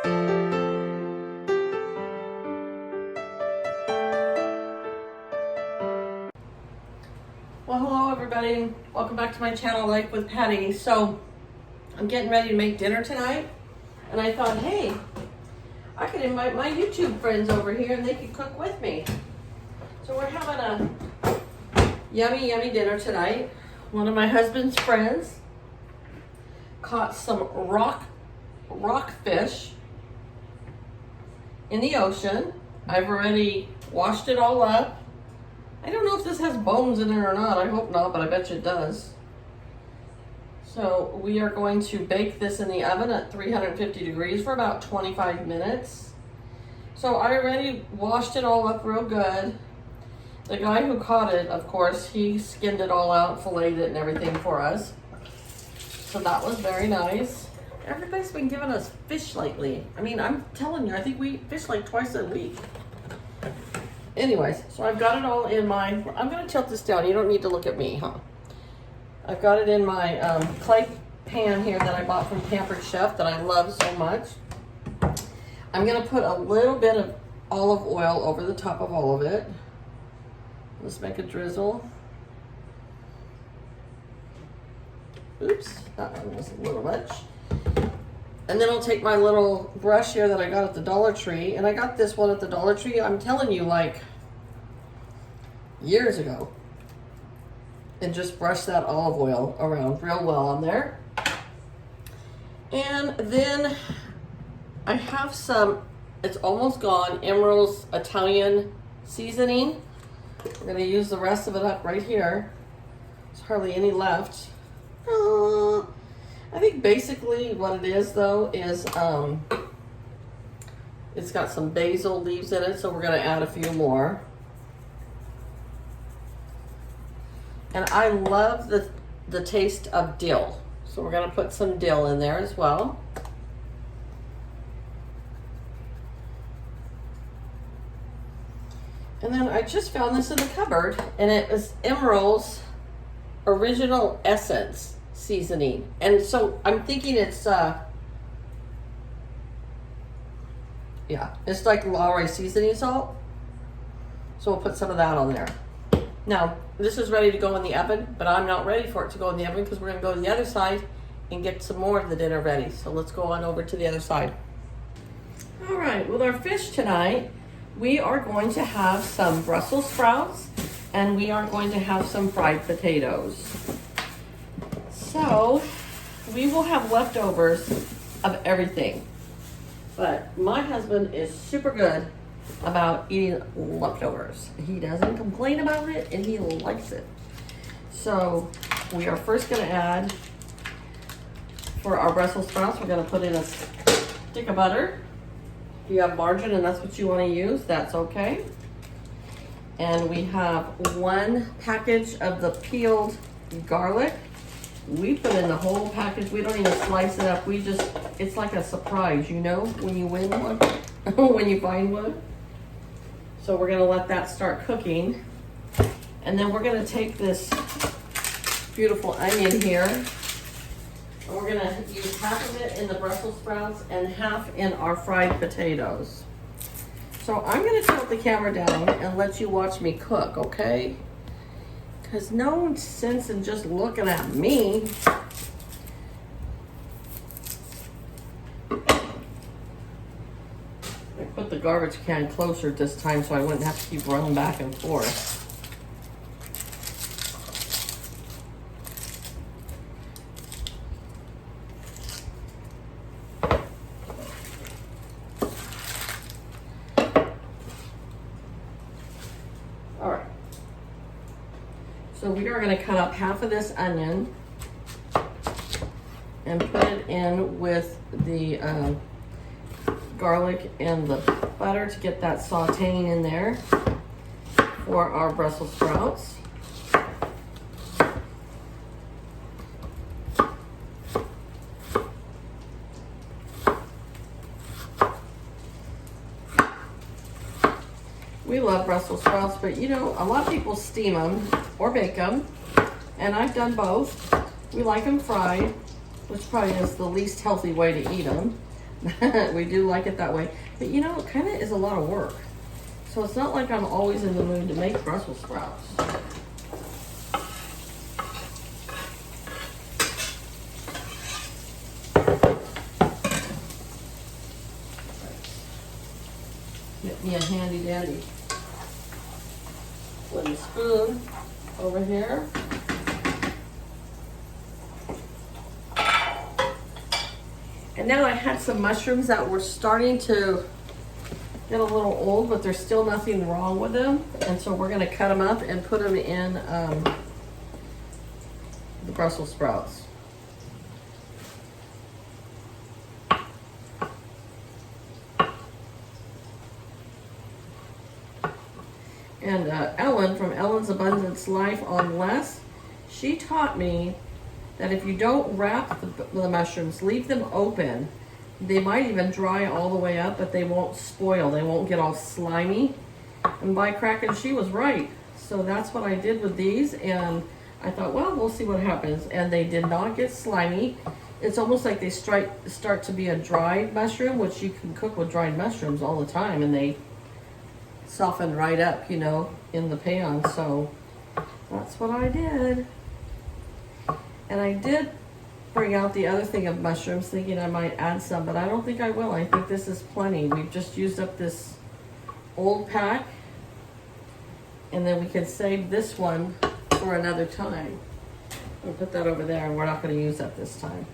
Well, hello everybody. Welcome back to my channel, Life with Patty. So, I'm getting ready to make dinner tonight, and I thought, hey, I could invite my YouTube friends over here and they could cook with me. So we're having a yummy, yummy dinner tonight. One of my husband's friends caught some rockfish in the ocean. I've already washed it all up. I don't know if this has bones in it or not. I hope not, but I bet you it does. So we are going to bake this in the oven at 350 degrees for about 25 minutes. So I already washed it all up real good. The guy who caught it, of course, he skinned it all out, filleted it and everything for us. So that was very nice. Everybody's been giving us fish lately. I mean, I'm telling you, I think we eat fish like twice a week. Anyways, so I've got it all in my, I'm going to tilt this down. You don't need to look at me, huh? I've got it in my clay pan here that I bought from Pampered Chef that I love so much. I'm going to put a little bit of olive oil over the top of all of it. Let's make a drizzle. Oops, that one was a little much. And then I'll take my little brush here that I got at the Dollar Tree. And I got this one at the Dollar Tree, I'm telling you, like years ago. And just brush that olive oil around real well on there. And then I have some, it's almost gone, Emerils Italian seasoning. We're gonna use the rest of it up right here. There's hardly any left. I think basically what it is though is it's got some basil leaves in it, so we're gonna add a few more. And I love the taste of dill, so we're gonna put some dill in there as well. And then I just found this in the cupboard, and it was Emerils Original Essence seasoning. And so I'm thinking it's yeah, it's like Lowry seasoning salt. So we'll put some of that on there. Now, this is ready to go in the oven, but I'm not ready for it to go in the oven because we're gonna go to the other side and get some more of the dinner ready. So let's go on over to the other side. All right, with our fish tonight, we are going to have some Brussels sprouts and we are going to have some fried potatoes. So we will have leftovers of everything, but my husband is super good about eating leftovers. He doesn't complain about it and he likes it. So we are first going to add, for our Brussels sprouts, we're going to put in a stick of butter. If you have margarine and that's what you want to use, that's okay. And we have 1 package of the peeled garlic. We put in the whole package. We don't even slice it up. We just, it's like a surprise, you know, when you win one, when you find one. So we're gonna let that start cooking. And then we're gonna take this beautiful onion here, and we're gonna use half of it in the Brussels sprouts and half in our fried potatoes. So I'm gonna tilt the camera down and let you watch me cook, okay? Because no sense in just looking at me. I put the garbage can closer this time so I wouldn't have to keep running back and forth. All right. So we are going to cut up half of this onion and put it in with the garlic and the butter to get that sauteing in there for our Brussels sprouts. We love Brussels sprouts, but you know, a lot of people steam them or bake them, and I've done both. We like them fried, which probably is the least healthy way to eat them. We do like it that way. But you know, it kind of is a lot of work. So it's not like I'm always in the mood to make Brussels sprouts. Get me a handy dandy wooden spoon over here. And now I had some mushrooms that were starting to get a little old, but there's still nothing wrong with them. And so we're gonna cut them up and put them in the Brussels sprouts. And Ellen from Ellen's Abundance Life on Less, she taught me that if you don't wrap the mushrooms, leave them open, they might even dry all the way up, but they won't spoil. They won't get all slimy. And by cracking, she was right. So that's what I did with these. And I thought, well, we'll see what happens. And they did not get slimy. It's almost like they start to be a dried mushroom, which you can cook with dried mushrooms all the time. And they soften right up, you know, in the pan. So that's what I did. And I did bring out the other thing of mushrooms, thinking I might add some, but I don't think I will. I think this is plenty. We've just used up this old pack, and then we can save this one for another time. We'll put that over there, and we're not going to use that this time.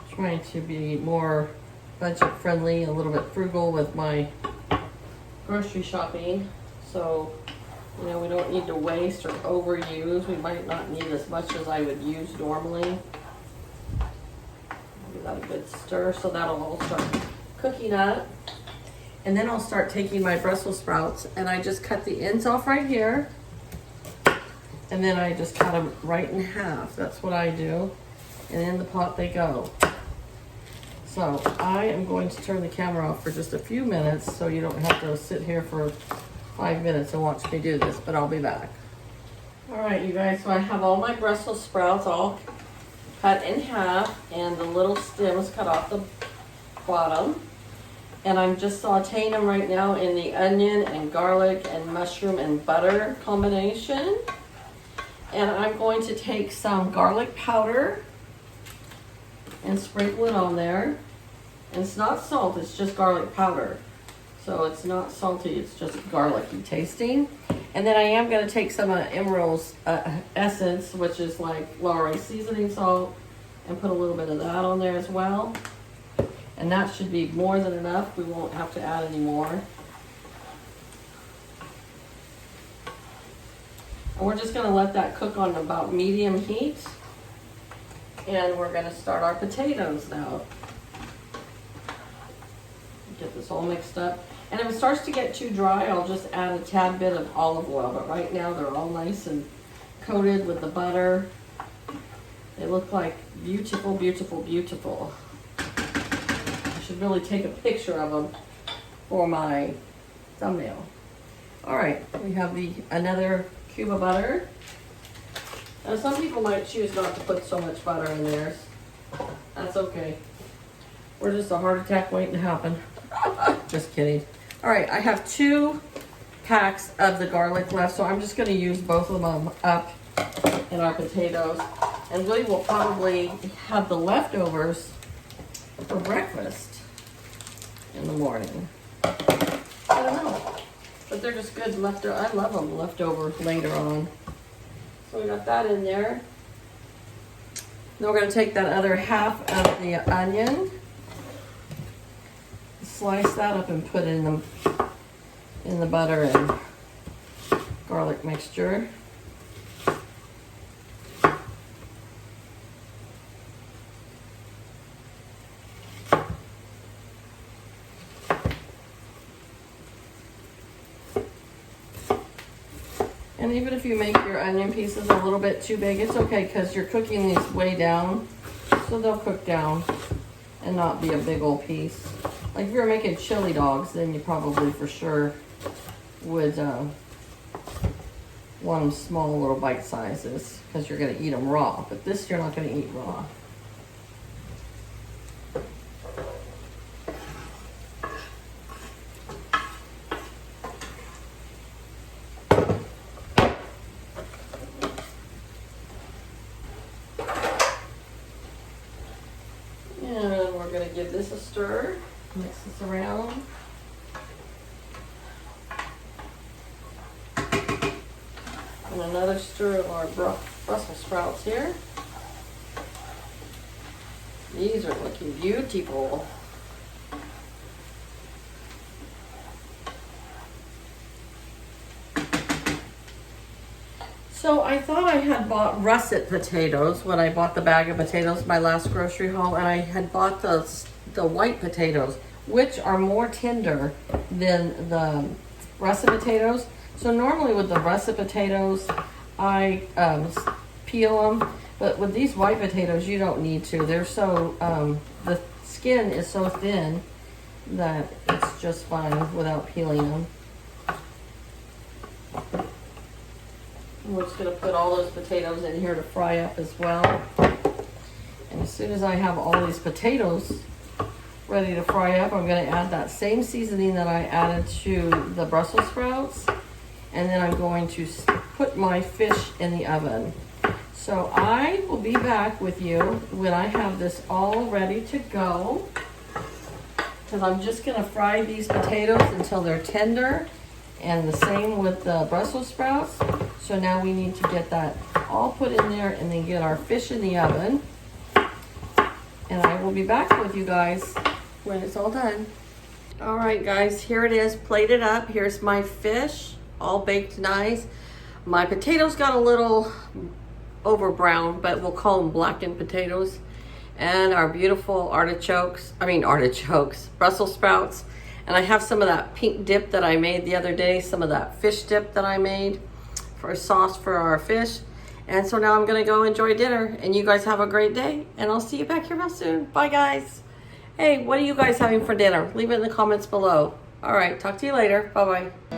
Trying to be more budget friendly, a little bit frugal with my grocery shopping. So, you know, we don't need to waste or overuse. We might not need as much as I would use normally. Give that a good stir, so that'll all start cooking up. And then I'll start taking my Brussels sprouts, and I just cut the ends off right here. And then I just cut them right in half. That's what I do. And in the pot they go. So I am going to turn the camera off for just a few minutes so you don't have to sit here for 5 minutes and watch me do this, but I'll be back. All right, you guys, so I have all my Brussels sprouts all cut in half and the little stems cut off the bottom. And I'm just sauteing them right now in the onion and garlic and mushroom and butter combination. And I'm going to take some garlic powder and sprinkle it on there. And it's not salt, it's just garlic powder. So it's not salty, it's just garlicky tasting. And then I am going to take some emerils essence, which is like Lorry seasoning salt, and put a little bit of that on there as well. And that should be more than enough. We won't have to add any more. And we're just going to let that cook on about medium heat. And we're going to start our potatoes now. Get this all mixed up. And if it starts to get too dry, I'll just add a tad bit of olive oil. But right now they're all nice and coated with the butter. They look like beautiful, beautiful, beautiful. I should really take a picture of them for my thumbnail. All right, we have another cube of butter. Now some people might choose not to put so much butter in theirs. That's okay. We're just a heart attack waiting to happen. Just kidding. All right, I have 2 packs of the garlic left, so I'm just going to use both of them up in our potatoes. And we will probably have the leftovers for breakfast in the morning. I don't know, but they're just good leftover. I love them leftover later on. So we got that in there. Then we're going to take that other half of the onion, slice that up and put in the butter and garlic mixture. And even if you make your onion pieces a little bit too big, it's okay because you're cooking these way down, so they'll cook down and not be a big old piece. Like if you're making chili dogs, then you probably for sure would want them small little bite sizes because you're going to eat them raw. But this you're not going to eat raw. And we're going to give this a stir. Mix this around. And another stir of our Brussels sprouts here. These are looking beautiful. So I thought I had bought russet potatoes when I bought the bag of potatoes my last grocery haul, and I had bought the white potatoes, which are more tender than the russet potatoes. So normally with the russet potatoes, I peel them, but with these white potatoes, you don't need to. They're so, the skin is so thin that it's just fine without peeling them. We're just gonna put all those potatoes in here to fry up as well. And as soon as I have all these potatoes ready to fry up, I'm gonna add that same seasoning that I added to the Brussels sprouts. And then I'm going to put my fish in the oven. So I will be back with you when I have this all ready to go. Because I'm just gonna fry these potatoes until they're tender. And the same with the Brussels sprouts. So now we need to get that all put in there and then get our fish in the oven. And I will be back with you guys when it's all done. All right, guys, here it is, plated up. Here's my fish, all baked nice. My potatoes got a little over brown, but we'll call them blackened potatoes. And our beautiful artichokes, Brussels sprouts. And I have some of that pink dip that I made the other day, some of that fish dip that I made for sauce for our fish. And so now I'm gonna go enjoy dinner, and you guys have a great day, and I'll see you back here real soon. Bye, guys. Hey, what are you guys having for dinner? Leave it in the comments below. All right, talk to you later. Bye-bye.